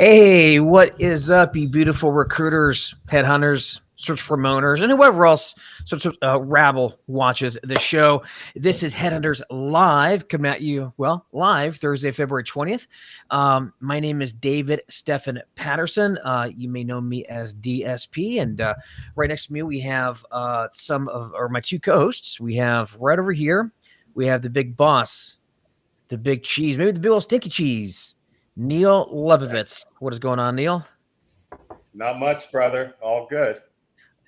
Hey, what is up, you beautiful recruiters, headhunters, search for owners, and whoever else search rabble watches the show? This is Headhunters Live, coming at you, live Thursday, February 20th. My name is David Stephan Patterson. You may know me as DSP, and right next to me we have my two co-hosts. We have right over here, we have the big boss, the big cheese, maybe the big old stinky cheese, Neil Lebovitz. What is going on, Neil? Not much, brother. All good.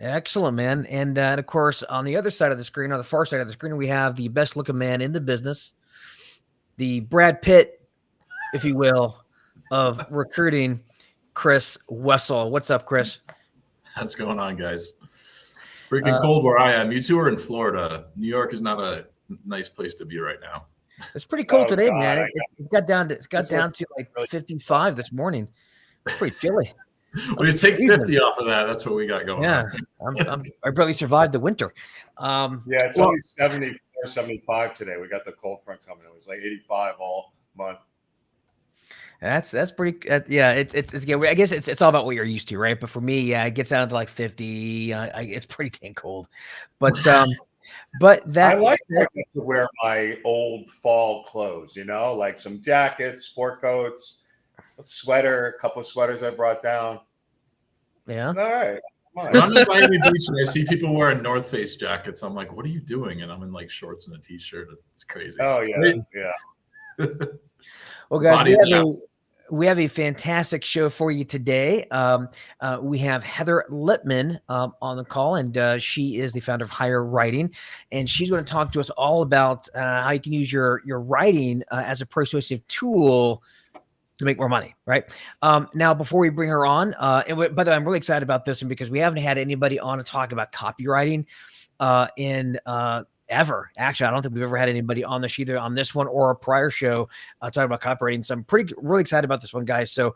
Excellent, man. And of course, on the other side of the screen, on the far side of the screen, we have the best looking man in the business, the Brad Pitt, if you will, of recruiting, Chris Wessel. What's up, Chris? What's going on, guys? It's freaking cold where I am. You two are in Florida. New York is not a nice place to be right now. It's pretty cold today, God, man. It got down to like 55 this morning. It's pretty chilly. Well, you take 50 off of that. That's what we got going on. I barely survived the winter. It's only 74, 75 today. We got the cold front coming. It was like 85 all month. That's pretty. It's again. I guess it's all about what you're used to, right? But for me, it gets down to like 50. It's pretty dang cold. But that I like to wear my old fall clothes. Like some jackets, sport coats, a sweater, a couple of sweaters I brought down. Yeah. All right. I'm in Miami Beach and I see people wearing North Face jackets. I'm like, what are you doing? And I'm in like shorts and a t-shirt. It's crazy. Oh yeah, yeah. Well, guys, we have a fantastic show for you today. We have Heather Lipman on the call, and she is the founder of Higher Writing, and she's going to talk to us all about how you can use your writing as a persuasive tool to make more money, right? Now, before we bring her on, and by the way, I'm really excited about this one because we haven't had anybody on to talk about copywriting in ever. Actually, I don't think we've ever had anybody on this either on this one or a prior show talking about copywriting. So I'm really excited about this one, guys. So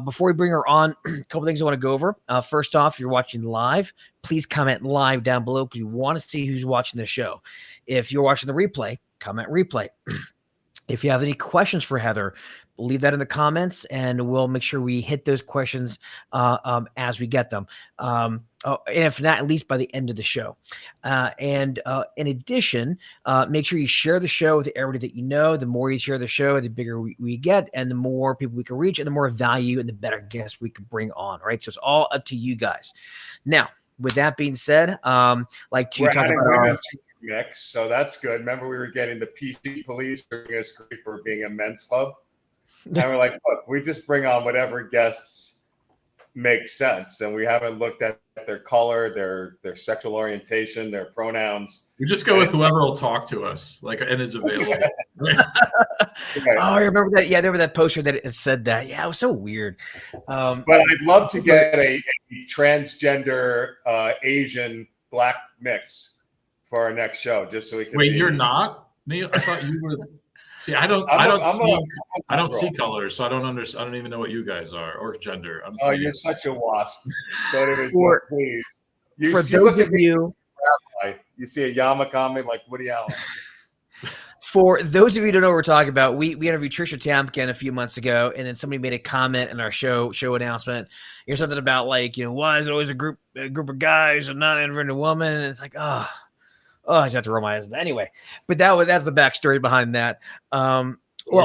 before we bring her on, a couple things I want to go over. First off, if you're watching live, please comment live down below because we want to see who's watching the show. If you're watching the replay, comment replay. If you have any questions for Heather, leave that in the comments, and we'll make sure we hit those questions as we get them. And if not, at least by the end of the show. And in addition, make sure you share the show with everybody that you know. The more you share the show, the bigger we get, and the more people we can reach, and the more value and the better guests we can bring on, right? So it's all up to you guys. Now, with that being said, like to talk about mix, so that's good. Remember, we were getting the PC police bringing us grief for being a men's club, and we're like, look, we just bring on whatever guests make sense, and we haven't looked at their color, their sexual orientation, their pronouns. We just go with whoever will talk to us, and is available. Oh, I remember that. Yeah, there was that poster that it said that. Yeah, it was so weird. But I'd love to get a transgender Asian black mix for our next show, just so we can. Wait, you're not, Neil? I thought you were. See, I don't see colors, so I don't understand. I don't even know what you guys are or gender. You're such a wasp. Please. For those of you, you see a yarmulke on me like Woody Allen. For those of you who don't know what we're talking about, we interviewed Trisha Tamkin a few months ago, and then somebody made a comment in our show announcement. Something about why is it always a group of guys and not interviewing a woman? And it's like, I just have to roll my eyes. Anyway, but that's the backstory behind that. We're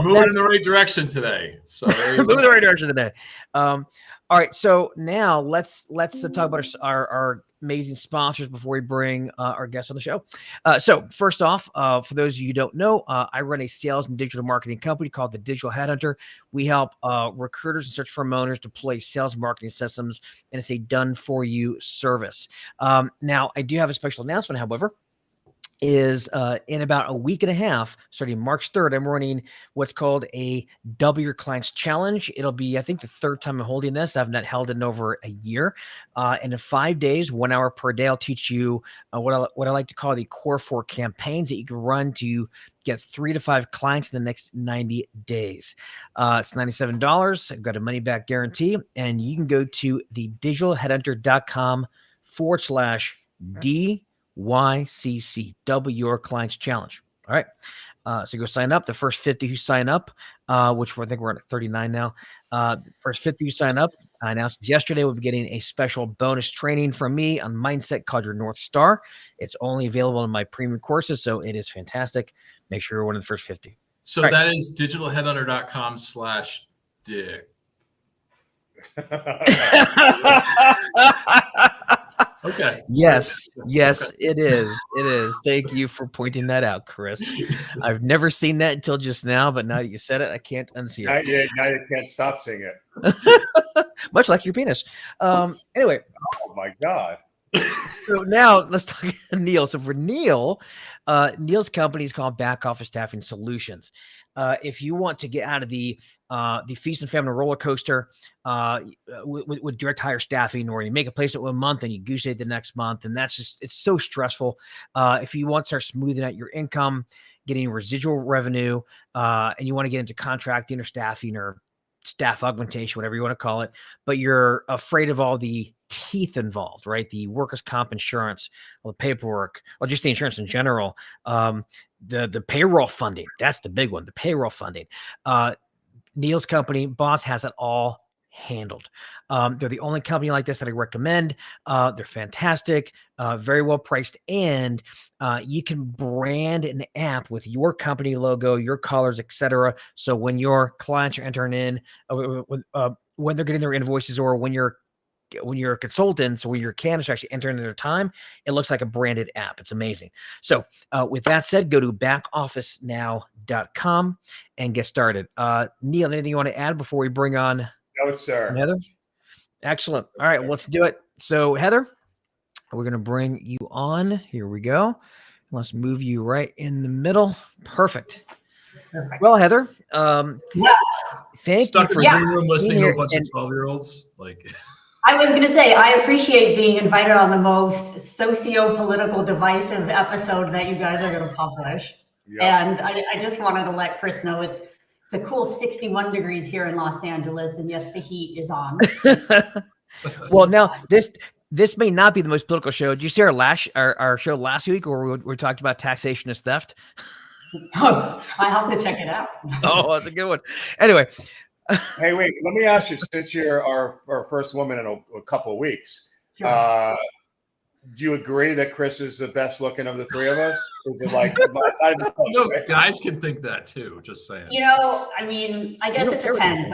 moving in the right direction today. So moving in the right direction today. All right. So now let's talk about our amazing sponsors before we bring our guests on the show. So first off, for those of you who don't know, I run a sales and digital marketing company called the Digital Headhunter. We help recruiters and search firm owners deploy sales and marketing systems, and it's a done-for-you service. Now, I do have a special announcement, however. Is in about a week and a half, starting March 3rd, I'm running what's called a Double Your Clients Challenge. It'll be, I think, the third time I'm holding this. I've not held it in over a year. And in 5 days, 1 hour per day, I'll teach you what I like to call the core 4 campaigns that you can run to get 3 to 5 clients in the next 90 days. It's $97. I've got a money back guarantee, and you can go to thedigitalheadhunter.com/D YCC, Double Your Clients Challenge. All right. So go sign up. The first 50 who sign up, which I think we're at 39 now. First 50 who sign up, I announced yesterday, we'll be getting a special bonus training from me on mindset called your North Star. It's only available in my premium courses, so it is fantastic. Make sure you're one of the first 50. So that is digitalheadhunter.com/Dick. Okay. Yes, okay. It is. Thank you for pointing that out, Chris. I've never seen that until just now, but now that you said it, I can't unsee it. Now you can't stop seeing it. Much like your penis. Anyway. Oh my God. So now let's talk to Neil. So for Neil, Neil's company is called Back Office Staffing Solutions. If you want to get out of the feast and famine roller coaster with direct hire staffing, or you make a placement 1 month and you goose egg the next month, and it's so stressful. If you want to start smoothing out your income, getting residual revenue, and you want to get into contracting or staffing or staff augmentation, whatever you want to call it, but you're afraid of all the teeth involved, right? The workers' comp insurance, or the paperwork, or just the insurance in general, the payroll funding. That's the big one, the payroll funding. Neil's company, Boss, has it all handled. They're the only company like this that I recommend. They're fantastic, very well priced, and you can brand an app with your company logo, your colors, etc. So when your clients are entering in, when they're getting their invoices, or when you're consultants or your candidates are actually entering their time, it looks like a branded app. It's amazing. So with that said, go to backofficenow.com and get started. Neil, anything you want to add before we bring on No, sir. Heather? Excellent. All right, let's do it. So Heather, we're going to bring you on. Here we go. Let's move you right in the middle. Perfect. Well, Heather, thank you for in room listening to a bunch of 12-year-olds. Like, I was going to say, I appreciate being invited on the most socio-political divisive episode that you guys are going to publish. Yep. And I just wanted to let Chris know it's a cool 61 degrees here in Los Angeles, and yes, the heat is on. Well, now this may not be the most political show. Did you see our show last week, where we talked about taxation as theft? Oh, I have to check it out. Oh, that's a good one. Anyway. Hey, wait, let me ask you, since you're our first woman in a couple of weeks, sure. Do you agree that Chris is the best looking of the three of us? Is it like, guys can think that too, just saying. You know, I mean, I guess it depends.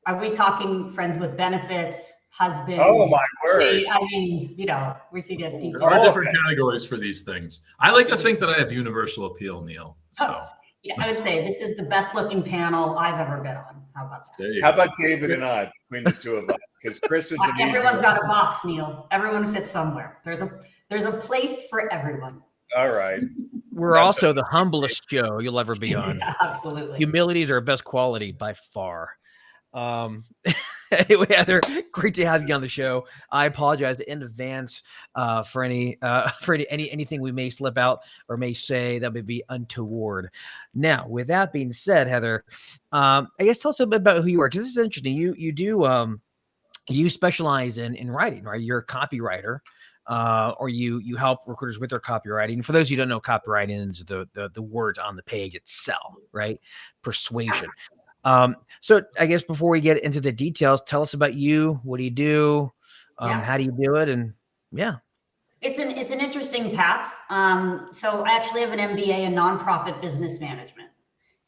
Are we talking friends with benefits, husband? Oh my word. I mean, you know, we could get deep. There are different categories for these things. I like to think that I have universal appeal, Neil. So. Yeah, I would say this is the best looking panel I've ever been on. How about that? How about David and I, between the two of us? Because Chris is an everyone's got a box, Neil. Everyone fits somewhere. There's a place for everyone. All right. We're also the humblest show you'll ever be on. Yeah, absolutely. Humility is our best quality by far. Anyway, Heather, great to have you on the show. I apologize in advance for anything we may slip out or may say that may be untoward. Now, with that being said, Heather, I guess tell us a bit about who you are, because this is interesting. You specialize in writing, right? You're a copywriter, or you help recruiters with their copywriting. For those who don't know, copywriting is the words on the page itself, right? Persuasion. So I guess before we get into the details, tell us about you. What do you do? How do you do it? And yeah. It's an interesting path. So I actually have an MBA in nonprofit business management,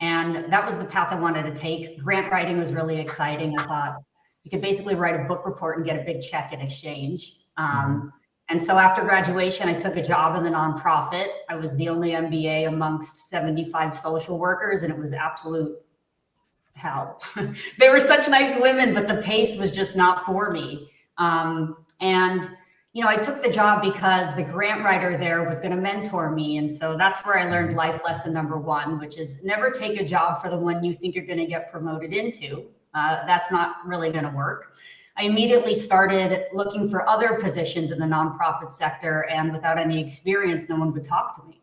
and that was the path I wanted to take. Grant writing was really exciting. I thought you could basically write a book report and get a big check in exchange. And so after graduation, I took a job in the nonprofit. I was the only MBA amongst 75 social workers, and it was absolute hell. They were such nice women, but the pace was just not for me. And, you know, I took the job because the grant writer there was going to mentor me. And so that's where I learned life lesson number one, which is never take a job for the one you think you're going to get promoted into. That's not really going to work. I immediately started looking for other positions in the nonprofit sector, and without any experience, no one would talk to me.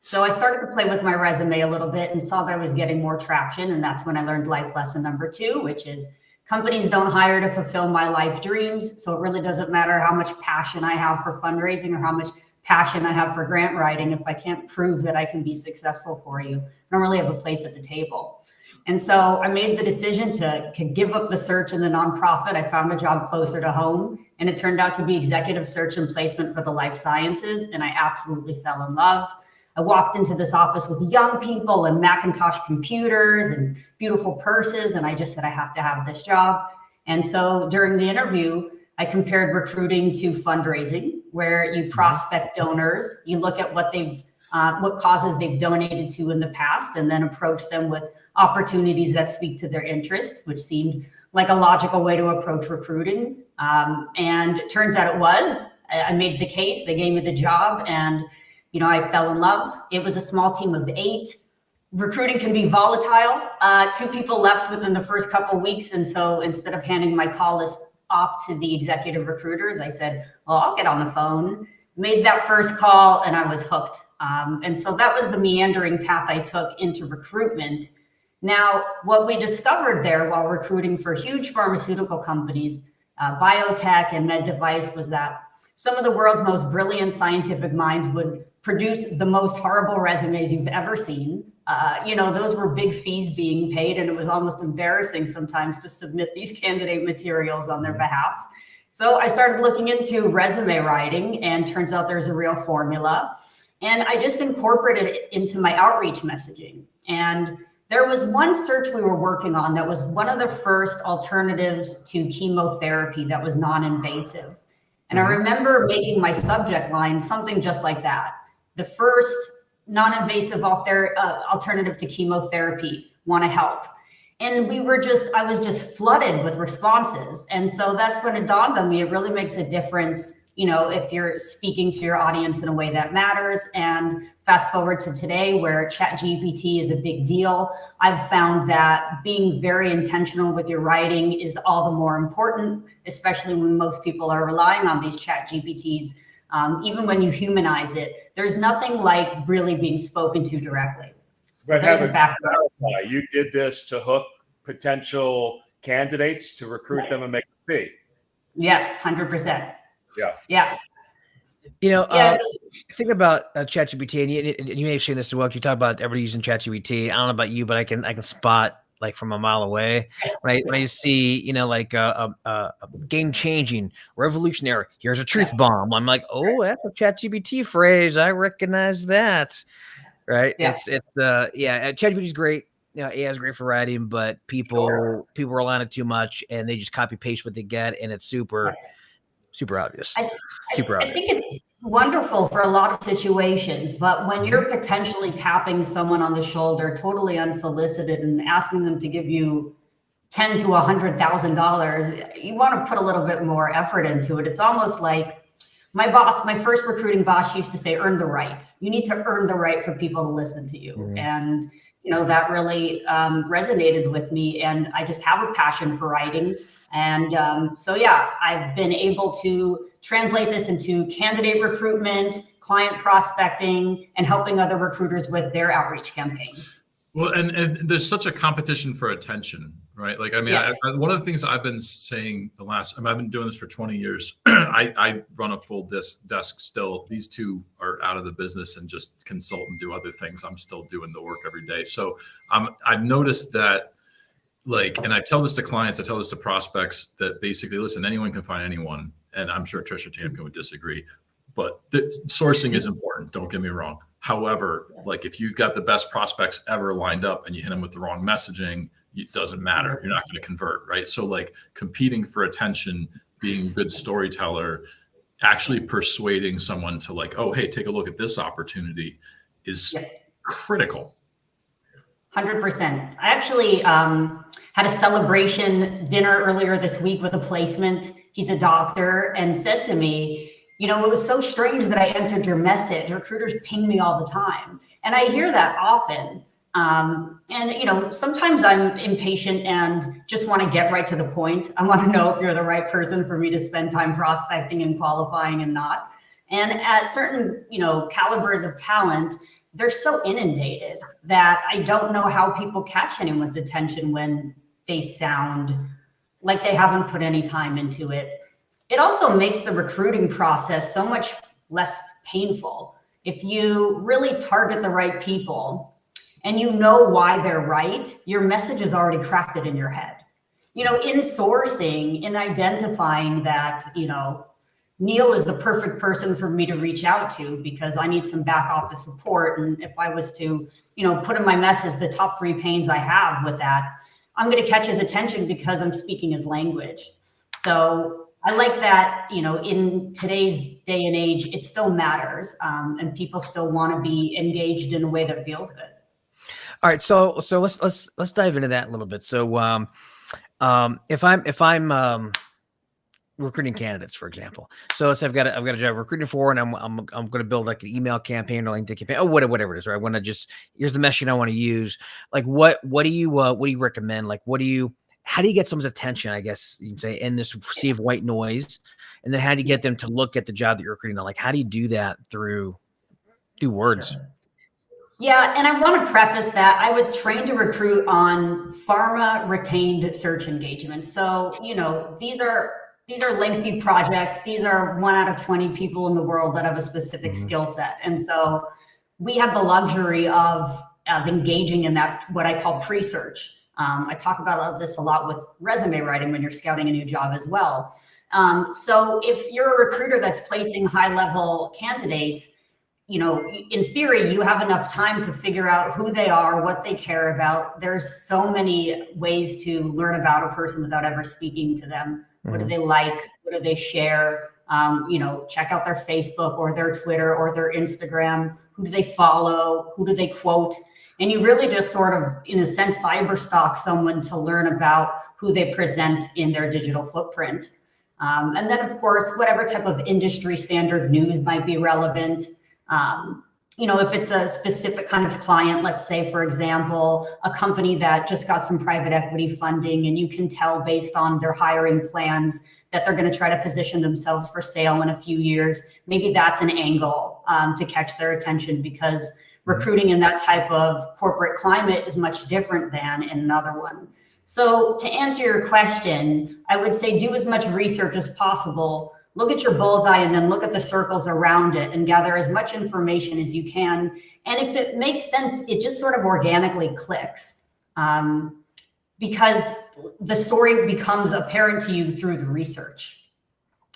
So I started to play with my resume a little bit and saw that I was getting more traction. And that's when I learned life lesson number two, which is companies don't hire to fulfill my life dreams. So it really doesn't matter how much passion I have for fundraising or how much passion I have for grant writing, if I can't prove that I can be successful for you, I don't really have a place at the table. And so I made the decision to give up the search in the nonprofit. I found a job closer to home, and it turned out to be executive search and placement for the life sciences. And I absolutely fell in love. I walked into this office with young people and Macintosh computers and beautiful purses. And I just said, I have to have this job. And so during the interview, I compared recruiting to fundraising, where you prospect donors, you look at what causes they've donated to in the past, and then approach them with opportunities that speak to their interests, which seemed like a logical way to approach recruiting. And it turns out it was. I made the case, they gave me the job, and I fell in love. It was a small team of 8. Recruiting can be volatile. 2 people left within the first couple of weeks. And so instead of handing my call list off to the executive recruiters, I said, well, I'll get on the phone, made that first call, and I was hooked. And so that was the meandering path I took into recruitment. Now, what we discovered there while recruiting for huge pharmaceutical companies, biotech and med device, was that some of the world's most brilliant scientific minds would produce the most horrible resumes you've ever seen. Those were big fees being paid, and it was almost embarrassing sometimes to submit these candidate materials on their behalf. So I started looking into resume writing, and turns out there's a real formula. And I just incorporated it into my outreach messaging. And there was one search we were working on that was one of the first alternatives to chemotherapy that was non-invasive. And I remember making my subject line something just like that. The first non-invasive alternative to chemotherapy, want to help. And I was just flooded with responses. And so that's when it dawned on me, it really makes a difference, if you're speaking to your audience in a way that matters. And fast forward to today, where ChatGPT is a big deal, I've found that being very intentional with your writing is all the more important, especially when most people are relying on these ChatGPTs. Even when you humanize it, there's nothing like really being spoken to directly. So but Heather, you did this to hook potential candidates to recruit them and make a fee. Yeah, 100%. Yeah. Think about ChatGPT, and you may have seen this as well. You talk about everybody using ChatGPT. I don't know about you, but I can spot like from a mile away when I see game changing, revolutionary. Here's a truth bomb. I'm like, oh, that's a ChatGPT phrase. I recognize that. Right? Yeah. ChatGPT is great. AI is great for writing, but people rely on it too much, and they just copy paste what they get, and it's super obvious. I think it's wonderful for a lot of situations, but when you're potentially tapping someone on the shoulder totally unsolicited and asking them to give you $10,000 to $100,000, you want to put a little bit more effort into it. It's almost like my first recruiting boss used to say, earn the right. You need to earn the right for people to listen to you. Mm-hmm. And that really resonated with me, and I just have a passion for writing. And I've been able to translate this into candidate recruitment, client prospecting, and helping other recruiters with their outreach campaigns. Well, and there's such a competition for attention, right? Like, I mean, yes. One of the things I've been saying I've been doing this for 20 years. I run a full desk still. These two are out of the business and just consult and do other things. I'm still doing the work every day. So I've noticed that, and I tell this to clients, I tell this to prospects, that basically, listen, anyone can find anyone. And I'm sure Trisha Tamkin would disagree, but sourcing is important. Don't get me wrong. However, if you've got the best prospects ever lined up and you hit them with the wrong messaging, it doesn't matter. You're not going to convert, right? So competing for attention, being a good storyteller, actually persuading someone to oh, hey, take a look at this opportunity is critical. 100%. I actually had a celebration dinner earlier this week with a placement. He's a doctor, and said to me, it was so strange that I answered your message. Recruiters ping me all the time. And I hear that often. Sometimes I'm impatient and just want to get right to the point. I want to know if you're the right person for me to spend time prospecting and qualifying and not. And at certain, calibers of talent, they're so inundated that I don't know how people catch anyone's attention when they sound like they haven't put any time into it. It also makes the recruiting process so much less painful. If you really target the right people and you know why they're right, your message is already crafted in your head. You know, in sourcing, in identifying that, you know, Neil is the perfect person for me to reach out to because I need some back office support. And if I was to, you know, put in my message the top 3 pains I have with that, I'm going to catch his attention because I'm speaking his language. So I like that, you know, in today's day and age, it still matters, and people still want to be engaged in a way that feels good. All right, so let's dive into that a little bit. So if I'm recruiting candidates, for example, so let's say I've got a job recruiting for, and I'm going to build like an email campaign or LinkedIn campaign, or whatever it is, right? I want to just, here's the messaging I want to use. Like what do you recommend? Like how do you get someone's attention, I guess you can say, in this sea of white noise? And then how do you get them to look at the job that you're recruiting on? Like, how do you do that through words? Sure. Yeah, and I want to preface that I was trained to recruit on pharma retained search engagements. So, you know, these are lengthy projects. These are 1 out of 20 people in the world that have a specific skill set. And so we have the luxury of engaging in that, what I call pre-search. I talk about this a lot with resume writing when you're scouting a new job as well. So if you're a recruiter that's placing high-level candidates, you know, in theory, you have enough time to figure out who they are, what they care about. There's so many ways to learn about a person without ever speaking to them. What do they like? What do they share? You know, check out their Facebook or their Twitter or their Instagram. Who do they follow? Who do they quote? And you really just sort of, in a sense, cyber stalk someone to learn about who they present in their digital footprint. And then, of course, whatever type of industry standard news might be relevant. You know, if it's a specific kind of client, let's say, for example, a company that just got some private equity funding, and you can tell based on their hiring plans that they're going to try to position themselves for sale in a few years. Maybe that's an angle to catch their attention, because recruiting in that type of corporate climate is much different than in another one. So to answer your question, I would say do as much research as possible. Look at your bullseye and then look at the circles around it and gather as much information as you can. And if it makes sense, it just sort of organically clicks, because the story becomes apparent to you through the research.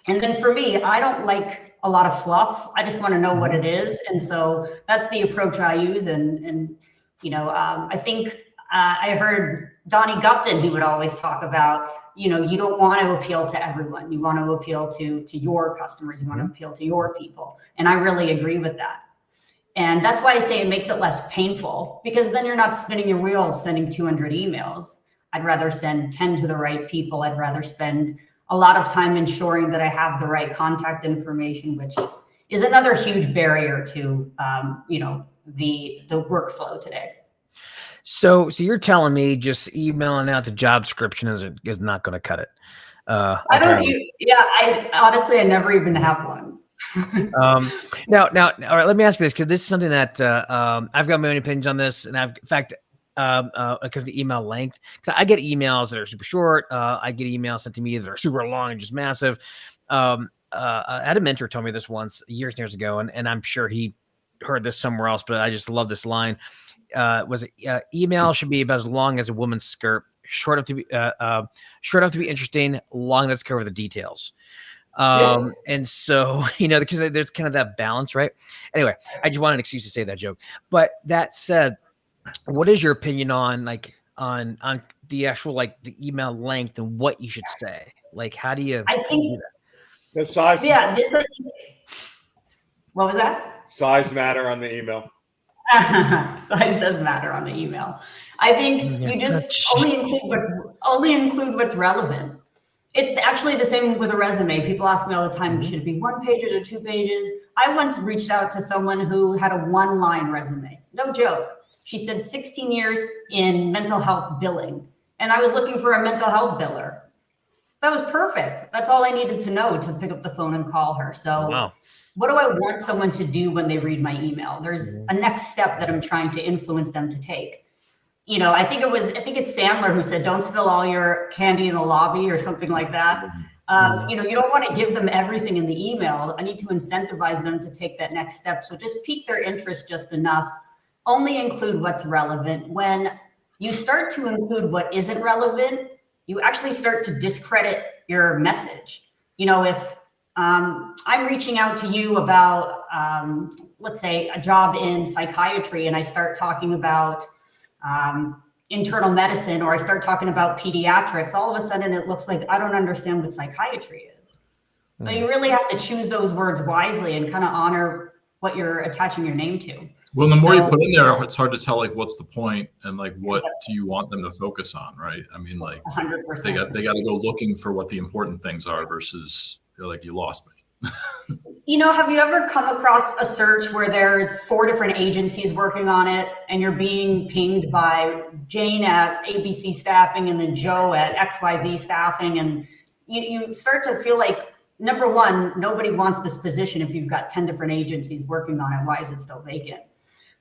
And then for me, I don't like a lot of fluff. I just want to know what it is. And so that's the approach I use. And you know, I think I heard Donnie Gupton, he would always talk about, you know, you don't want to appeal to everyone. You want to appeal to your customers. You want to appeal to your people. And I really agree with that. And that's why I say it makes it less painful, because then you're not spinning your wheels sending 200 emails. I'd rather send 10 to the right people. I'd rather spend a lot of time ensuring that I have the right contact information, which is another huge barrier to, you know, the workflow today. So you're telling me just emailing out the job description is not going to cut it? I don't. I honestly, I never even have one. Now, all right. Let me ask you this, because this is something that I've got my own opinions on this, and in fact, when it comes to email length, because I get emails that are super short. I get emails sent to me that are super long and just massive. I had a mentor tell me this once years and years ago, and I'm sure he heard this somewhere else, but I just love this line. Email should be about as long as a woman's skirt, short enough to be interesting, long enough to cover the details. And so, you know, because there's kind of that balance, right? Anyway, I just wanted an excuse to say that joke. But that said, what is your opinion on the actual, like, the email length and what you should say? Like, how do you? I think the size. Yeah. What was that? Size matter on the email. Size does matter on the email. I think you just only include what's relevant. It's actually the same with a resume. People ask me all the time, should it be 1 page or 2 pages? I once reached out to someone who had a 1-line resume. No joke. She said 16 years in mental health billing. And I was looking for a mental health biller. That was perfect. That's all I needed to know to pick up the phone and call her. So wow. What do I want someone to do when they read my email? There's a next step that I'm trying to influence them to take. You know, I think it's Sandler who said, don't spill all your candy in the lobby or something like that. You know, you don't want to give them everything in the email. I need to incentivize them to take that next step. So just pique their interest just enough. Only include what's relevant. When you start to include what isn't relevant, you actually start to discredit your message. You know, if I'm reaching out to you about, let's say, a job in psychiatry, and I start talking about internal medicine, or I start talking about pediatrics, all of a sudden it looks like I don't understand what psychiatry is. So you really have to choose those words wisely and kind of honor what you're attaching your name to. Well, the more you put in there, it's hard to tell like what's the point and like what do you want them to focus on, right? I mean, like 100%. they got to go looking for what the important things are versus you're like, you lost me. You know, have you ever come across a search where there's 4 different agencies working on it and you're being pinged by Jane at ABC Staffing and then Joe at XYZ Staffing, and you start to feel like, number one, nobody wants this position if you've got 10 different agencies working on it. Why is it still vacant?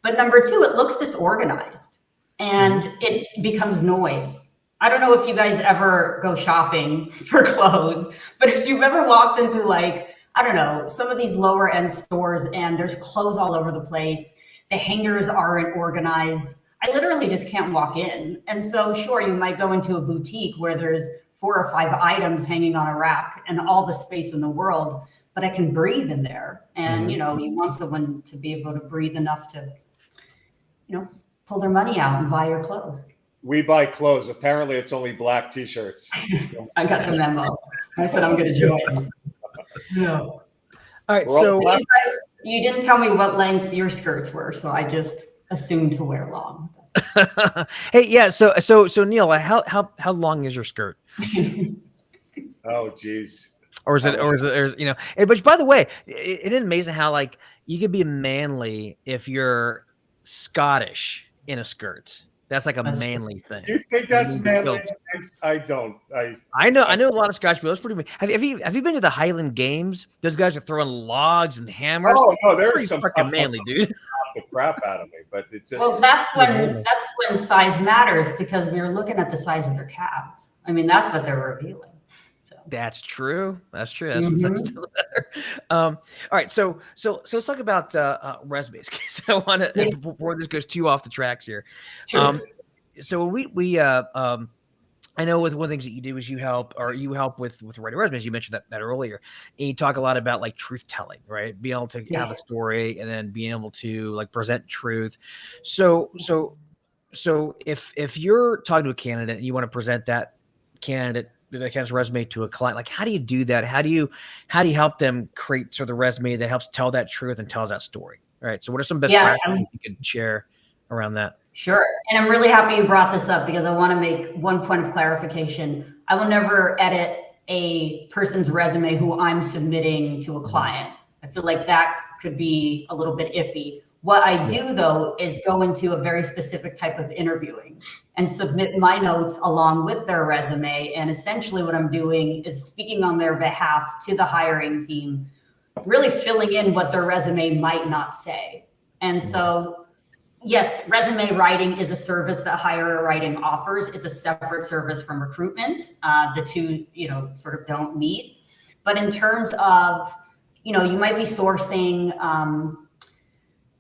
But number two, it looks disorganized and it becomes noise. I don't know if you guys ever go shopping for clothes, but if you've ever walked into, like, I don't know, some of these lower end stores and there's clothes all over the place, the hangers aren't organized, I literally just can't walk in. And so sure, you might go into a boutique where there's 4 or 5 items hanging on a rack and all the space in the world, but I can breathe in there. And, you know, you want someone to be able to breathe enough to, you know, pull their money out and buy your clothes. We buy clothes. Apparently it's only black t-shirts. I got the memo. I said, I'm going to join. No. All right. So you didn't tell me what length your skirts were, so I just assumed to wear long. Hey, yeah. So Neil, how long is your skirt? Oh, geez. Or is it, you know, but by the way, it is amazing how, like, you could be manly if you're Scottish in a skirt. That's like a manly thing. You think that's manly? I don't. I know a lot of Scottish people. It's pretty. Have you been to the Highland Games? Those guys are throwing logs and hammers. Oh no, there's some fucking manly, dude. The crap out of me, but it just. Well, that's when size matters, because we were looking at the size of their calves. I mean, that's what they're revealing. So that's true. That's true. That's still better. All right. So let's talk about resumes. So I want to, before this goes too off the tracks here. Sure. So we I know with one of the things that you do is you help with writing resumes. You mentioned that earlier. And you talk a lot about like truth telling, right? Being able to have a story and then being able to like present truth. So if you're talking to a candidate and you want to present that candidate's resume to a client, like, how do you do that? How do you help them create sort of the resume that helps tell that truth and tells that story? All right. So what are some best practices you could share around that? Sure. And I'm really happy you brought this up, because I want to make one point of clarification. I will never edit a person's resume who I'm submitting to a client. I feel like that could be a little bit iffy. What I do, though, is go into a very specific type of interviewing and submit my notes along with their resume. And essentially what I'm doing is speaking on their behalf to the hiring team, really filling in what their resume might not say. And so, yes, resume writing is a service that hire writing offers. It's a separate service from recruitment. The two, you know, sort of don't meet. But in terms of, you know, you might be sourcing,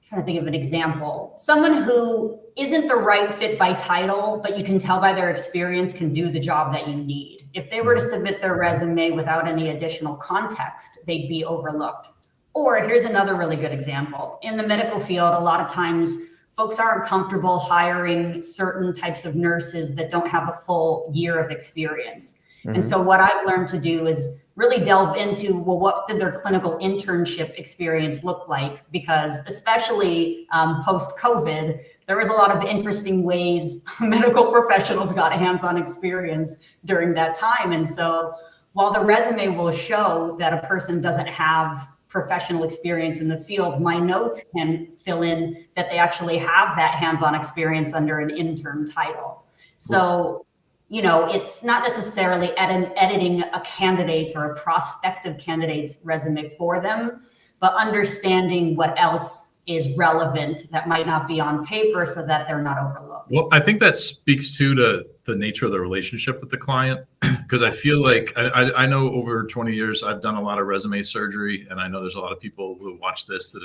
trying to think of an example, someone who isn't the right fit by title, but you can tell by their experience can do the job that you need. If they were to submit their resume without any additional context, they'd be overlooked. Or here's another really good example. In the medical field, a lot of times folks aren't comfortable hiring certain types of nurses that don't have a full year of experience. And so what I've learned to do is really delve into, well, what did their clinical internship experience look like? Because especially post-COVID, there was a lot of interesting ways medical professionals got hands-on experience during that time. And so while the resume will show that a person doesn't have professional experience in the field, my notes can fill in that they actually have that hands-on experience under an intern title. So, you know, it's not necessarily editing a candidate or a prospective candidate's resume for them, but understanding what else is relevant that might not be on paper so that they're not overlooked. Well, I think that speaks to the nature of the relationship with the client. Because I feel like I know over 20 years, I've done a lot of resume surgery, and I know there's a lot of people who watch this that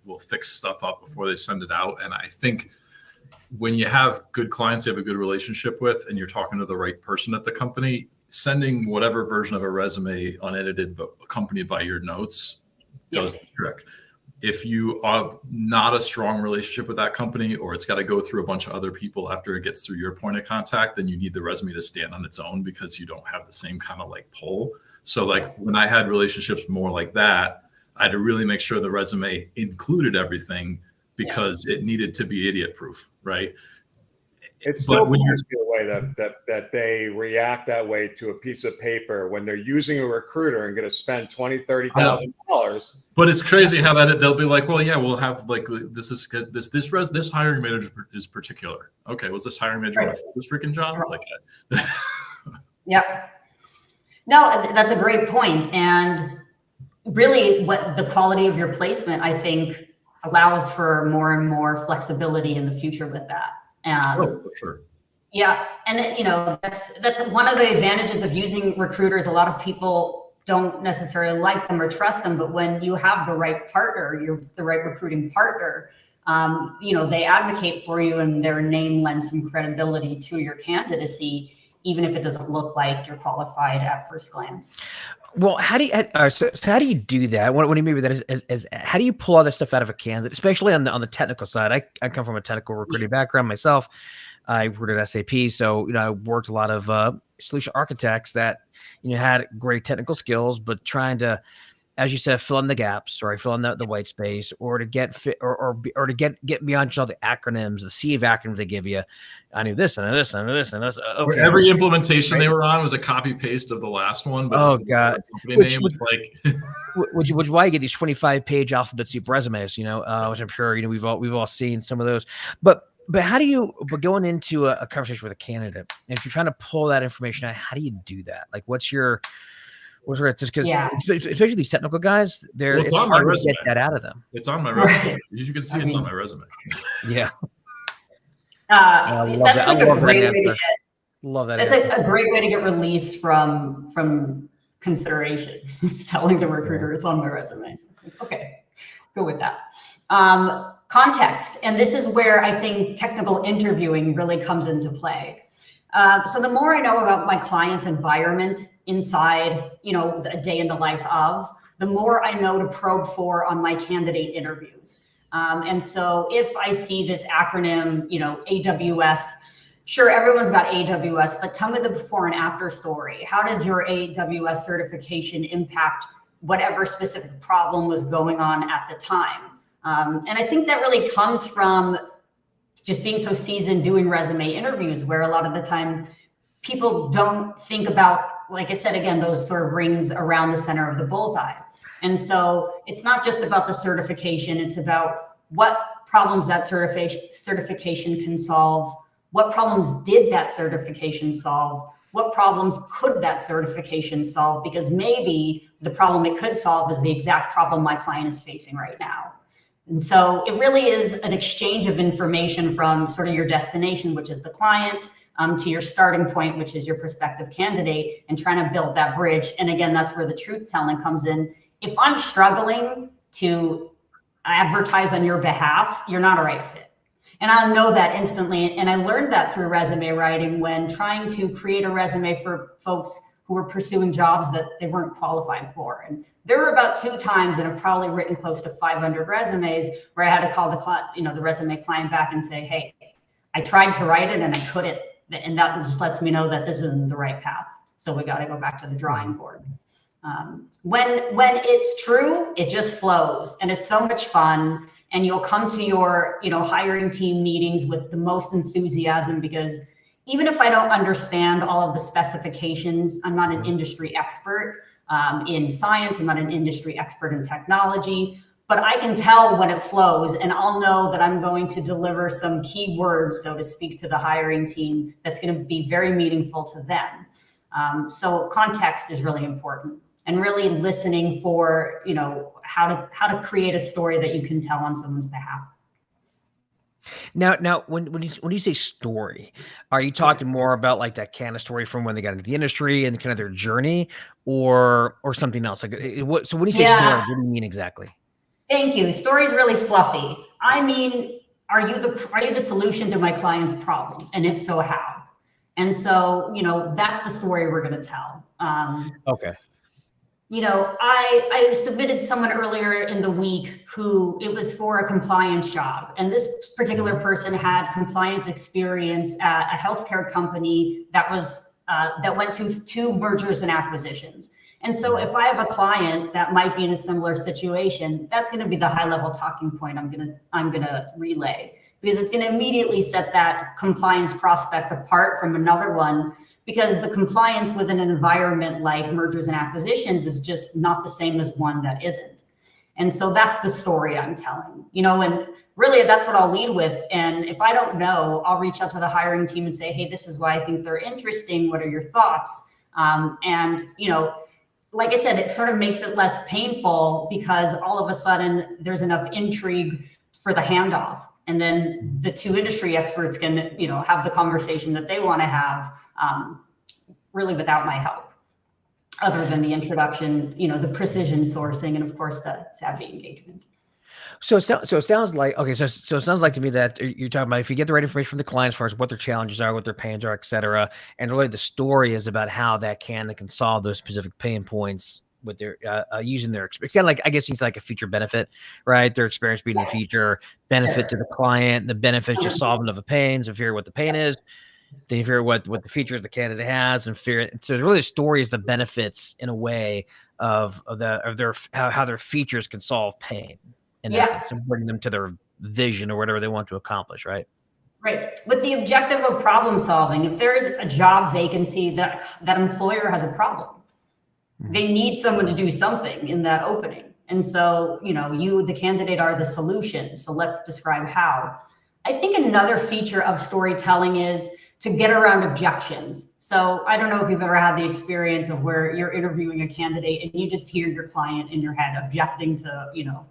will fix stuff up before they send it out. And I think when you have good clients you have a good relationship with, and you're talking to the right person at the company, sending whatever version of a resume unedited but accompanied by your notes does the trick. If you have not a strong relationship with that company, or it's got to go through a bunch of other people after it gets through your point of contact, then you need the resume to stand on its own, because you don't have the same kind of like pull. So like when I had relationships more like that, I had to really make sure the resume included everything, because it needed to be idiot proof, right? It still blows me away that they react that way to a piece of paper when they're using a recruiter and going to spend $20,000-$30,000. But it's crazy how they'll be like, well, yeah, we'll have like this hiring manager is particular. Okay, was this hiring manager want to fill this freaking job? Like, yeah. No, that's a great point. And really, what the quality of your placement, I think, allows for more and more flexibility in the future with that. For sure. Yeah, and that's one of the advantages of using recruiters. A lot of people don't necessarily like them or trust them, but when you have the right partner, you're the right recruiting partner, they advocate for you, and their name lends some credibility to your candidacy, even if it doesn't look like you're qualified at first glance. Well, how do you so how do you do that? What do you mean by that? Is how do you pull all this stuff out of a candidate, especially on the technical side? I come from a technical recruiting background myself. I recruited at SAP, so I worked a lot of solution architects that had great technical skills, but trying to, as you said, fill in the gaps, or fill in the white space, or to get fit, or to get beyond all the acronyms, the sea of acronyms they give you. I knew this, and I knew this, and I knew this, and this. Okay. Every implementation they were on was a copy paste of the last one. But God! Which is why you get these 25-page alphabet soup resumes, which I'm sure we've all seen some of those. But how do you? But going into a conversation with a candidate, and if you're trying to pull that information out, how do you do that? Like, because especially these technical guys, it's on my hard resume. to get that out of them. It's on my resume. As you can see, it's on my resume. Yeah. That's like a great way to get. Love that. That's a great way to get released from consideration. Just telling the recruiter it's on my resume. Like, okay, go with that. Context, and this is where I think technical interviewing really comes into play. So the more I know about my client's environment inside, a day in the life of, the more I know to probe for on my candidate interviews. And so if I see this acronym, AWS, sure, everyone's got AWS, but tell me the before and after story. How did your AWS certification impact whatever specific problem was going on at the time? And I think that really comes from just being so seasoned doing resume interviews, where a lot of the time people don't think about, like I said, again, those sort of rings around the center of the bullseye. And so it's not just about the certification, it's about what problems that certification can solve, what problems did that certification solve, what problems could that certification solve, because maybe the problem it could solve is the exact problem my client is facing right now. And so it really is an exchange of information from sort of your destination, which is the client, to your starting point, which is your prospective candidate, and trying to build that bridge. And again, that's where the truth telling comes in. If I'm struggling to advertise on your behalf, you're not a right fit. And I'll know that instantly. And I learned that through resume writing when trying to create a resume for folks who were pursuing jobs that they weren't qualified for. And there were about 2 times, and I've probably written close to 500 resumes, where I had to call the resume client back and say, hey, I tried to write it and I couldn't. And that just lets me know that this isn't the right path. So we got to go back to the drawing board. When it's true, it just flows, and it's so much fun. And you'll come to your, hiring team meetings with the most enthusiasm, because even if I don't understand all of the specifications, I'm not an industry expert in science. I'm not an industry expert in technology, but I can tell when it flows, and I'll know that I'm going to deliver some key words, so to speak, to the hiring team that's going to be very meaningful to them. So context is really important, and really listening for, how to create a story that you can tell on someone's behalf. Now, when you say story, are you talking more about like that kind of story from when they got into the industry and kind of their journey, or something else? Like, what? So when you say story, what do you mean exactly? Thank you. Story is really fluffy. I mean, are you the solution to my client's problem? And if so, how? And so, that's the story we're going to tell. Okay. I submitted someone earlier in the week who it was for a compliance job. And this particular person had compliance experience at a healthcare company that went to 2 mergers and acquisitions. And so if I have a client that might be in a similar situation, that's going to be the high level talking point I'm going to relay, because it's going to immediately set that compliance prospect apart from another one, because the compliance with an environment like mergers and acquisitions is just not the same as one that isn't. And so that's the story I'm telling, and really that's what I'll lead with. And if I don't know, I'll reach out to the hiring team and say, hey, this is why I think they're interesting. What are your thoughts? And like I said, it sort of makes it less painful, because all of a sudden there's enough intrigue for the handoff. And then the 2 industry experts can, have the conversation that they want to have, really without my help, other than the introduction, the precision sourcing, and of course the savvy engagement. So it sounds like, okay, so it sounds like to me that you're talking about if you get the right information from the clients as far as what their challenges are, what their pains are, et cetera, and really the story is about how that can solve those specific pain points with their using their experience. Kind of like, I guess it's like a feature benefit, right? Their experience being a feature benefit to the client. The benefit is just solving of the pains and figure what the pain is. Then you figure what the features the candidate has, and figure. So really, the story is the benefits in a way of their how their features can solve pain in essence, and bring them to their vision or whatever they want to accomplish, right? Right. With the objective of problem solving. If there is a job vacancy that employer has a problem, they need someone to do something in that opening. And so, you, the candidate, are the solution. So let's describe how. I think another feature of storytelling is to get around objections. So I don't know if you've ever had the experience of where you're interviewing a candidate and you just hear your client in your head objecting to,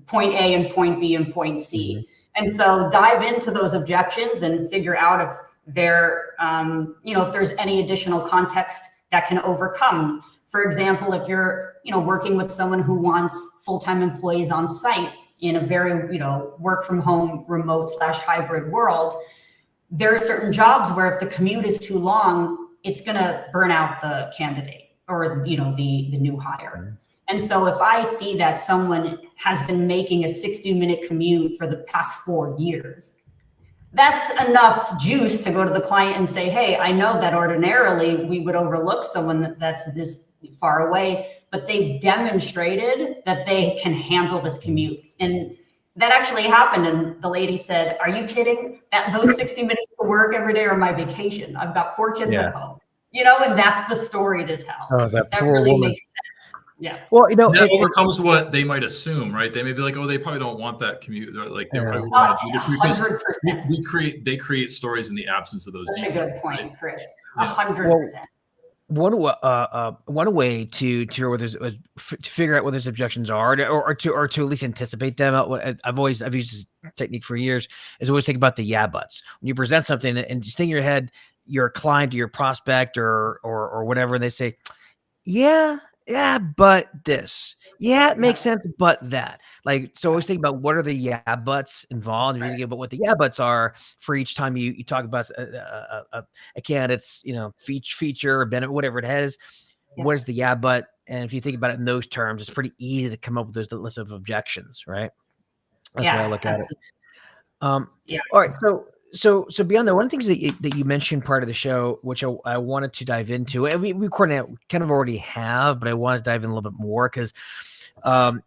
point A and point B and point C. And so dive into those objections and figure out if they're, if there's any additional context that can overcome. For example, if you're, working with someone who wants full-time employees on site in a very, work from home, remote / hybrid world, there are certain jobs where if the commute is too long, it's going to burn out the candidate or, the new hire. And so if I see that someone has been making a 60-minute commute for the past 4 years, that's enough juice to go to the client and say, hey, I know that ordinarily we would overlook someone that's this far away, but they've demonstrated that they can handle this commute. And that actually happened. And the lady said, are you kidding? That those 60 minutes to work every day are my vacation. I've got 4 kids at home, and that's the story to tell. Oh, that poor really woman. Makes sense. Yeah. Well, that overcomes what they might assume, right? They may be like, oh, they probably don't want that commute. They're like, they're probably 100%. They create stories in the absence of those. Such details, a good point, right? Chris. 100%. One way to figure out what those objections are, or to at least anticipate them. I've used this technique for years. Is always think about the yeah buts when you present something, and just think in your head, your client or your prospect or whatever, and they say, yeah, but this, it makes sense, but that. Like, so always think about what are the yeah buts involved, and you think about what the yeah buts are for each time you talk about a candidate's feature or benefit, whatever it has. What is the yeah but? And if you think about it in those terms, it's pretty easy to come up with those list of objections, right? That's the way I look at it. All right, so beyond that, one of the things that you mentioned part of the show, which I wanted to dive into, and we kind of already have, but I want to dive in a little bit more because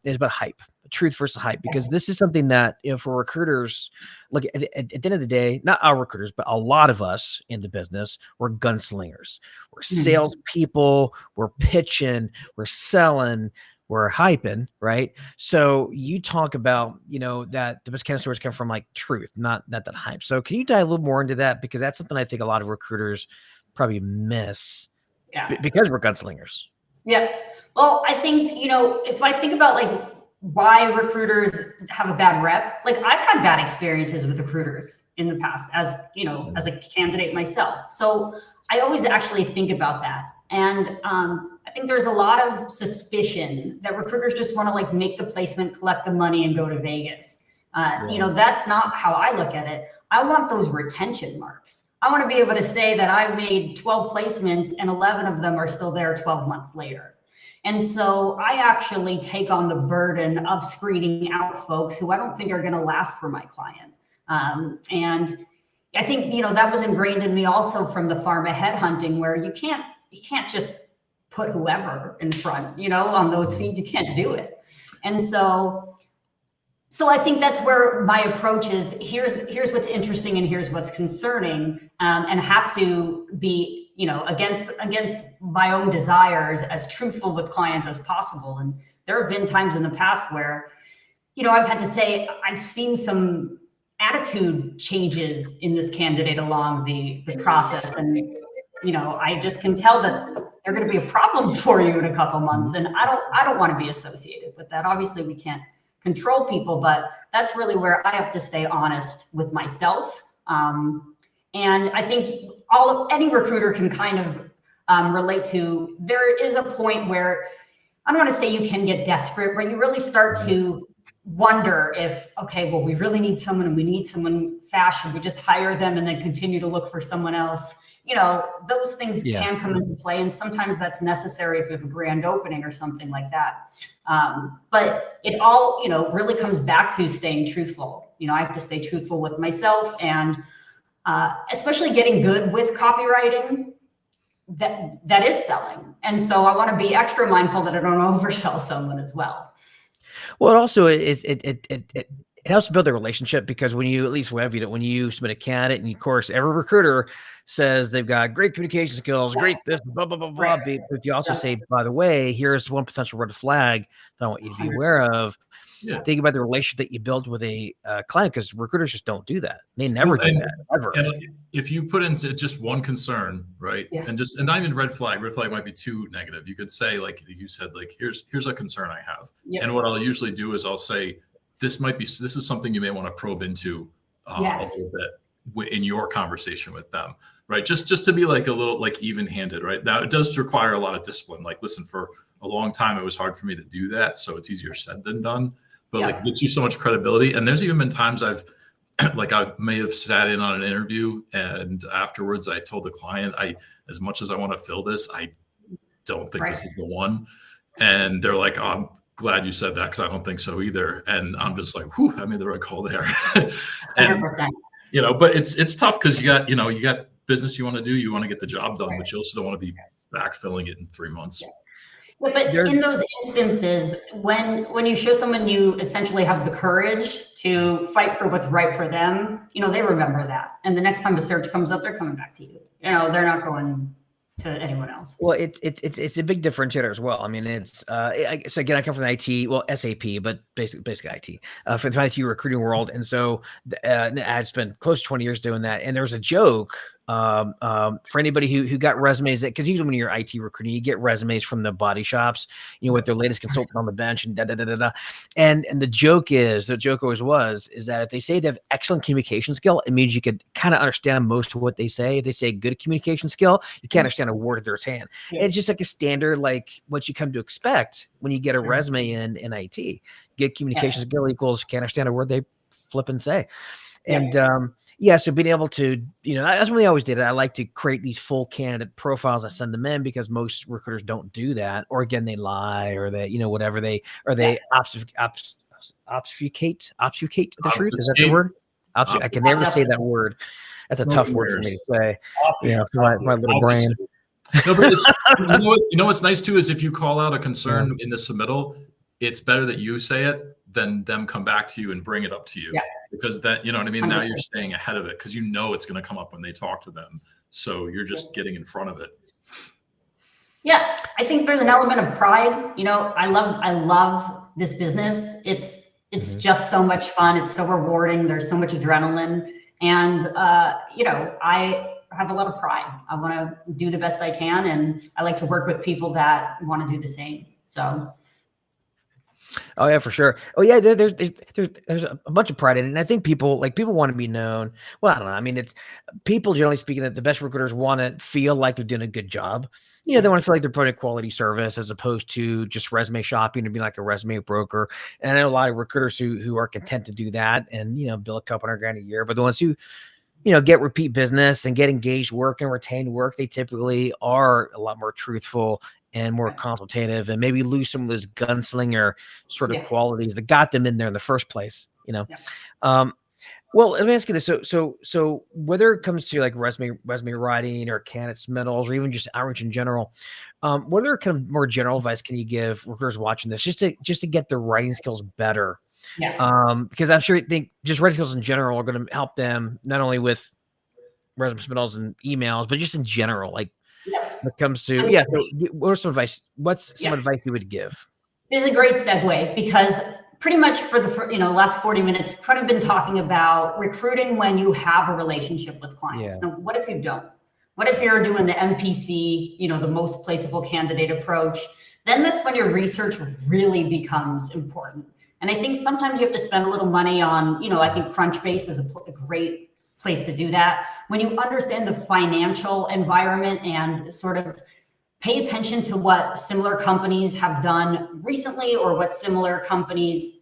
it's about hype, truth versus hype, because this is something that, for recruiters, look, at the end of the day, not our recruiters, but a lot of us in the business, we're gunslingers, we're salespeople, we're pitching, we're selling, we're hyping, right? So you talk about, that the best kind of stories come from like truth, not that hype. So can you dive a little more into that? Because that's something I think a lot of recruiters probably miss because we're gunslingers. Yeah. Well, I think, if I think about like why recruiters have a bad rep. Like I've had bad experiences with recruiters in the past as, you know, as a candidate myself. So I always actually think about that. And I think there's a lot of suspicion that recruiters just want to like make the placement, collect the money and go to Vegas. You know, that's not how I look at it. I want those retention marks. I want to be able to say that I made 12 placements and 11 of them are still there 12 months later. And so I actually take on the burden of screening out folks who I don't think are going to last for my client. And I think, you know, that was ingrained in me also from the pharma headhunting, where you can't just put whoever in front, you know, on those feeds. You can't do it. And so I think that's where my approach is. Here's what's interesting and here's what's concerning, and have to be, you know, against my own desires, as truthful with clients as possible. And there have been times in the past where, you know, I've had to say, I've seen some attitude changes in this candidate along the process. And, you know, I just can tell that they're going to be a problem for you in a couple months. And I don't want to be associated with that. Obviously we can't control people, but that's really where I have to stay honest with myself. And I think any recruiter can kind of relate to, there is a point where, I don't want to say you can get desperate, but you really start to wonder if, okay, well, we really need someone and we need someone fast. Should we just hire them and then continue to look for someone else? You know, those things can come into play. And sometimes that's necessary if you have a grand opening or something like that. But it all, you know, really comes back to staying truthful. You know, I have to stay truthful with myself, and especially getting good with copywriting that is selling. And so I want to be extra mindful that I don't oversell someone as well. Well, it also is, it helps build a relationship, because when you, at least whenever you, when you submit a candidate, and of course every recruiter says they've got great communication skills, great this, blah, blah, blah, blah. But you also say, by the way, here's one potential red flag that I want you to be aware of. Think about the relationship that you build with a client, because recruiters just don't do that. They never do that, ever. And if you put in just one concern, right? And not even red flag might be too negative. You could say, like you said, like, here's a concern I have. And what I'll usually do is I'll say, this is something you may want to probe into a little bit in your conversation with them, right? Just to be like a little like even-handed, right? Now it does require a lot of discipline. Like, listen, for a long time, it was hard for me to do that. So it's easier said than done, but like it gives you so much credibility. And there's even been times I may have sat in on an interview, and afterwards I told the client, as much as I want to fill this, I don't think this is the one. And they're like, oh, I'm glad you said that, because I don't think so either. And I'm just like, whew, I made the right call there. And 100%. You know, but it's tough, because you got business you want to do, you want to get the job done, but you also don't want to be backfilling it in 3 months. But in those instances, when you show someone you essentially have the courage to fight for what's right for them, you know, they remember that. And the next time a search comes up, they're coming back to you. You know, they're not going to anyone else. Well, it's a big differentiator as well. I mean, it's so again, I come from the IT, well, SAP, but basically IT, for the IT recruiting world. And so I spent close to 20 years doing that. And there was a joke for anybody who got resumes, because usually when you're IT recruiting, you get resumes from the body shops, you know, with their latest consultant on the bench and And the joke always was, is that if they say they have excellent communication skill, it means you could kind of understand most of what they say. If they say good communication skill, you can't understand a word of theirs hand. It's just like a standard, like what you come to expect when you get a resume in IT. Good communication skill equals can't understand a word they flip and say. And so being able to, you know, that's what they always did. I like to create these full candidate profiles. I send them in, because most recruiters don't do that, or again, they lie, or they, you know, whatever they obfuscate the truth. Is that the word? I can never say that word. That's a tough word for me to say. You know, for my little brain. No, but you know what's nice too is if you call out a concern in the submittal, it's better that you say it than them come back to you and bring it up to you. Because that, you know what I mean? 100%. Now you're staying ahead of it, because you know it's going to come up when they talk to them. So you're just getting in front of it. Yeah, I think there's an element of pride. You know, I love this business. It's just so much fun. It's so rewarding. There's so much adrenaline. And, you know, I have a lot of pride. I want to do the best I can. And I like to work with people that want to do the same. So. Oh yeah, for sure. Oh yeah, there's a bunch of pride in it, and I think people want to be known. Well, I don't know. I mean, it's people generally speaking that the best recruiters want to feel like they're doing a good job. They want to feel like they're putting quality service as opposed to just resume shopping and being like a resume broker. And I know a lot of recruiters who are content to do that and bill a couple $100,000 a year, but the ones who get repeat business and get engaged work and retained work, they typically are a lot more truthful and more consultative, and maybe lose some of those gunslinger sort of qualities that got them in there in the first place. Well, let me ask you this. So whether it comes to like resume writing or candidate submittals or even just outreach in general, what other kind of more general advice can you give recruiters watching this just to get their writing skills better? Because I'm sure you think just writing skills in general are going to help them not only with resume submittals and emails, but just in general, like when it comes to, so what's some advice you would give? This is a great segue because pretty much for the last 40 minutes, we've kind of been talking about recruiting when you have a relationship with clients. Now, what if you don't? What if you're doing the MPC, the most placeable candidate approach? Then that's when your research really becomes important. And I think sometimes you have to spend a little money on, I think Crunchbase is a great place to do that. When you understand the financial environment and sort of pay attention to what similar companies have done recently or what similar companies,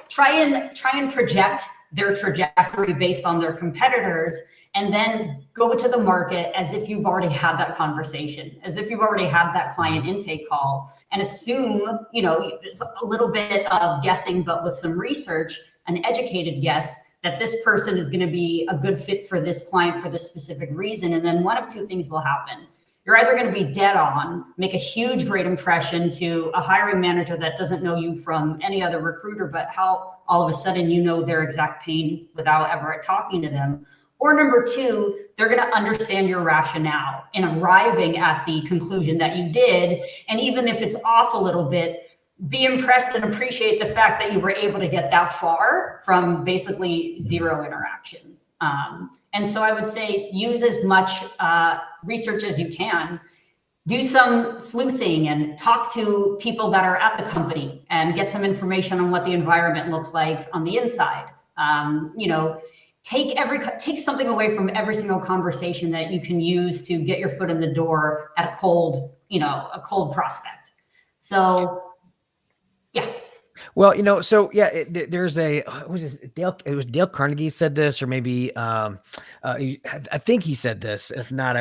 try and project their trajectory based on their competitors, and then go to the market as if you've already had that conversation, as if you've already had that client intake call, and assume, it's a little bit of guessing, but with some research, an educated guess, that this person is going to be a good fit for this client for this specific reason. And then one of two things will happen. You're either going to be dead on, make a huge, great impression to a hiring manager that doesn't know you from any other recruiter, but how all of a sudden you know their exact pain without ever talking to them. Or number two, they're going to understand your rationale in arriving at the conclusion that you did. And even if it's off a little bit, be impressed and appreciate the fact that you were able to get that far from basically zero interaction. And so I would say use as much research as you can. Do some sleuthing and talk to people that are at the company and get some information on what the environment looks like on the inside. Take something away from every single conversation that you can use to get your foot in the door at a cold prospect. So, yeah. Well, there's it was Dale Carnegie said this, or maybe I think he said this. If not,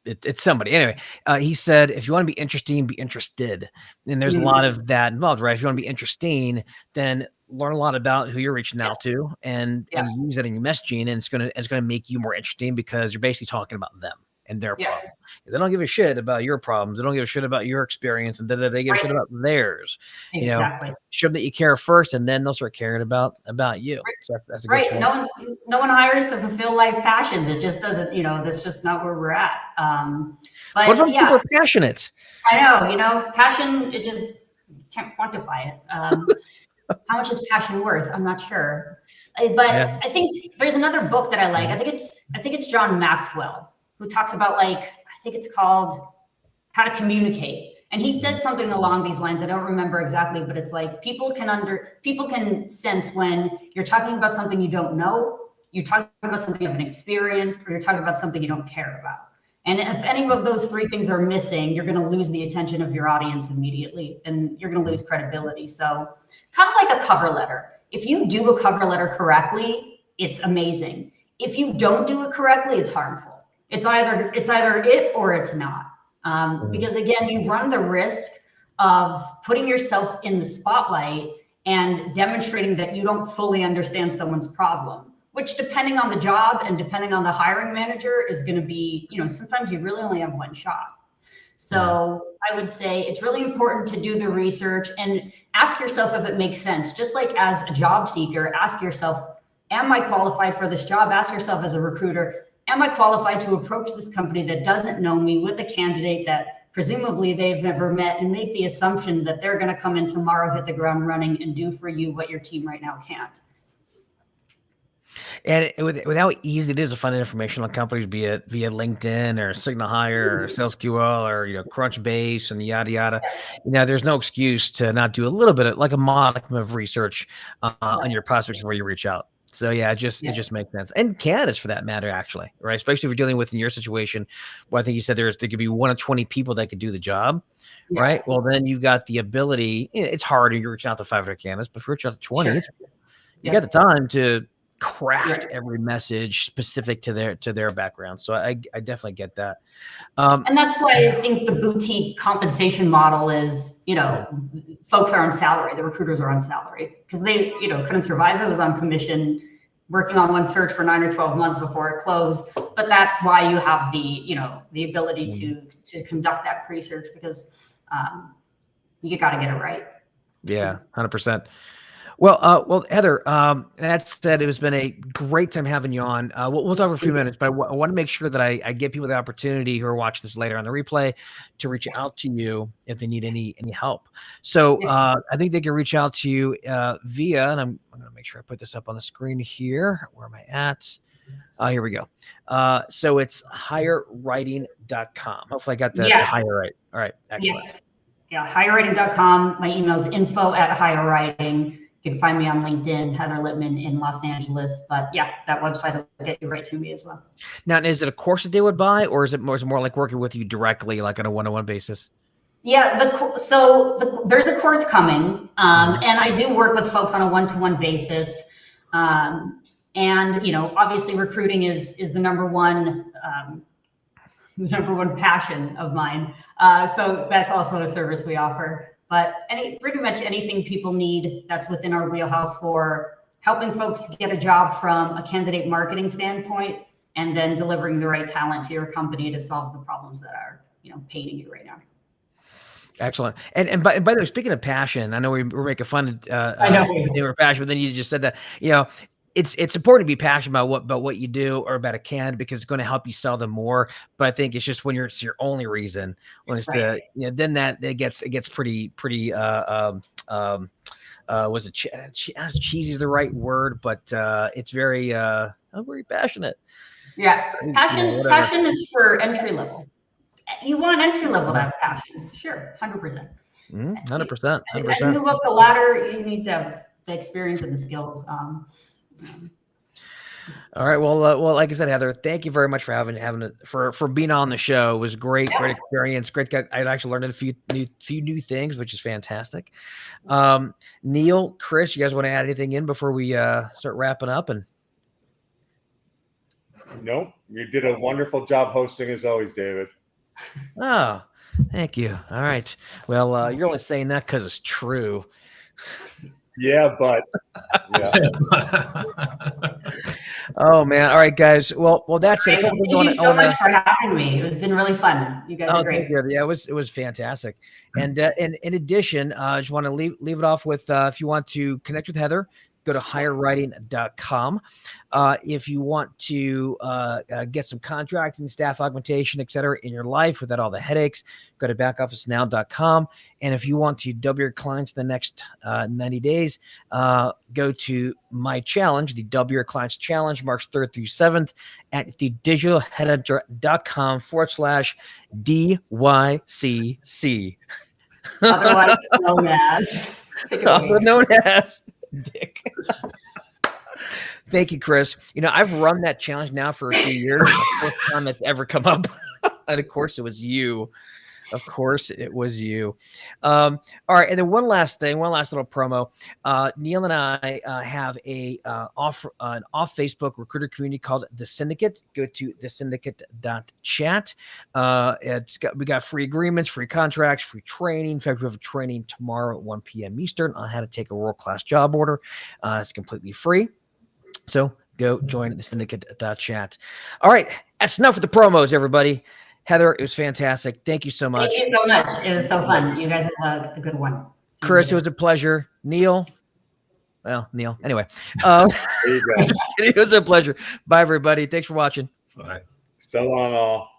it's somebody. Anyway, he said, if you want to be interesting, be interested. And there's a lot of that involved, right? If you want to be interesting, then learn a lot about who you're reaching out to and use that in your messaging. And it's gonna make you more interesting because you're basically talking about them and their problem. Because they don't give a shit about your problems. They don't give a shit about your experience, and they give a shit about theirs. Exactly. Show them that you care first, and then they'll start caring about you. Right. So that's a good point. No one hires to fulfill life passions. It just doesn't. That's just not where we're at. But what if people are passionate? I know. Passion. It just can't quantify it. How much is passion worth? I'm not sure. But I think there's another book that I like. I think it's John Maxwell, who talks about, I think it's called How to Communicate. And he says something along these lines. I don't remember exactly, but it's like people can sense when you're talking about something you don't know, you're talking about something you haven't experienced, or you're talking about something you don't care about. And if any of those three things are missing, you're going to lose the attention of your audience immediately, and you're going to lose credibility. So kind of like a cover letter. If you do a cover letter correctly, it's amazing. If you don't do it correctly, it's harmful. It's either it or it's not. Because again, you run the risk of putting yourself in the spotlight and demonstrating that you don't fully understand someone's problem, which depending on the job and depending on the hiring manager is going to be, sometimes you really only have one shot. So I would say it's really important to do the research and ask yourself if it makes sense. Just like as a job seeker, ask yourself, am I qualified for this job? Ask yourself as a recruiter, am I qualified to approach this company that doesn't know me with a candidate that presumably they've never met, and make the assumption that they're going to come in tomorrow, hit the ground running, and do for you what your team right now can't? And with how easy it is to find information on companies, be it via LinkedIn or Signal Hire or SalesQL or Crunchbase and yada yada, there's no excuse to not do a little bit of like a modicum of research on your prospects before you reach out. So it just makes sense, and candidates for that matter, actually, right? Especially if you're dealing with in your situation, well, I think you said there could be 1 of 20 people that could do the job, right? Well, then you've got the ability. It's harder. You're reaching out to 500 candidates, but if you're reaching out to 20, you got the time to craft every message specific to their background. So I definitely get that. And that's why I think the boutique compensation model is, folks are on salary, the recruiters are on salary because they, couldn't survive. It was on commission, working on one search for 9 or 12 months before it closed. But that's why you have the ability to conduct that pre-search because you got to get it right. Yeah, 100%. Well, Heather, that said, it has been a great time having you on. We'll talk for a few minutes, but I want to make sure that I give people the opportunity who are watching this later on the replay to reach out to you if they need any help. So I think they can reach out to you via, and I'm going to make sure I put this up on the screen here. Where am I at? Here we go. So it's hirewriting.com. Hopefully I got the hire right. All right. Excellent. Yes. Yeah. Hirewriting.com. My email is info@hirewriting. You can find me on LinkedIn, Heather Lipman in Los Angeles. But that website will get you right to me as well. Now, is it a course that they would buy, or is it more like working with you directly, like on a one-on-one basis? Yeah, there's a course coming, and I do work with folks on a one-to-one basis. And obviously, recruiting is the number one passion of mine. So that's also a service we offer. But pretty much anything people need that's within our wheelhouse for helping folks get a job from a candidate marketing standpoint, and then delivering the right talent to your company to solve the problems that are paining you right now. Excellent. And by the way, speaking of passion, I know we're making fun of I know we're passionate, but then you just said that it's important to be passionate about what you do or about a candidate because it's going to help you sell them more. But I think it's just when it's your only reason, when it's then that it gets pretty was it cheesy is the right word, but it's very passionate. Yeah. Passion is for entry level. You want entry level to have passion. Sure. 100%. 100%. As you move up the ladder, you need to have the experience and the skills. All right. Well, like I said, Heather, thank you very much for for being on the show. It was great experience. Great. I actually learned a few new things, which is fantastic. Neil, Chris, you guys want to add anything in before we start wrapping up? And nope, you did a wonderful job hosting as always, David. Oh, thank you. All right. Well, you're only saying that because it's true. Yeah, but Oh man! All right, guys. Well, that's it. Thank you so much for having me. It's been really fun. You guys are great. Yeah, it was fantastic. And in addition, I just want to leave it off with if you want to connect with Heather, go to hirewriting.com. If you want to get some contracting, staff augmentation, et cetera, in your life without all the headaches, go to backofficenow.com. And if you want to double your clients in the next 90 days, go to my challenge, the Double Your Clients Challenge, March 3rd through 7th at thedigitalheadhunter.com/DYCC. Otherwise known as. Also known as Dick. Thank you, Chris. I've run that challenge now for a few years. The first time it's ever come up. And of course it was you. All right. And then one last little promo. Neil and I have an off Facebook recruiter community called The Syndicate. Go to thesyndicate.chat. We got free agreements, free contracts, free training. In fact, we have a training tomorrow at 1 p.m. Eastern on how to take a world-class job order. It's completely free. So go join the syndicate.chat. All right. That's enough of the promos, everybody. Heather, it was fantastic. Thank you so much. Thank you so much. It was so fun. You guys have a good one. Chris, it was a pleasure. Neil. Anyway. There you go. It was a pleasure. Bye, everybody. Thanks for watching. Bye. So long, all.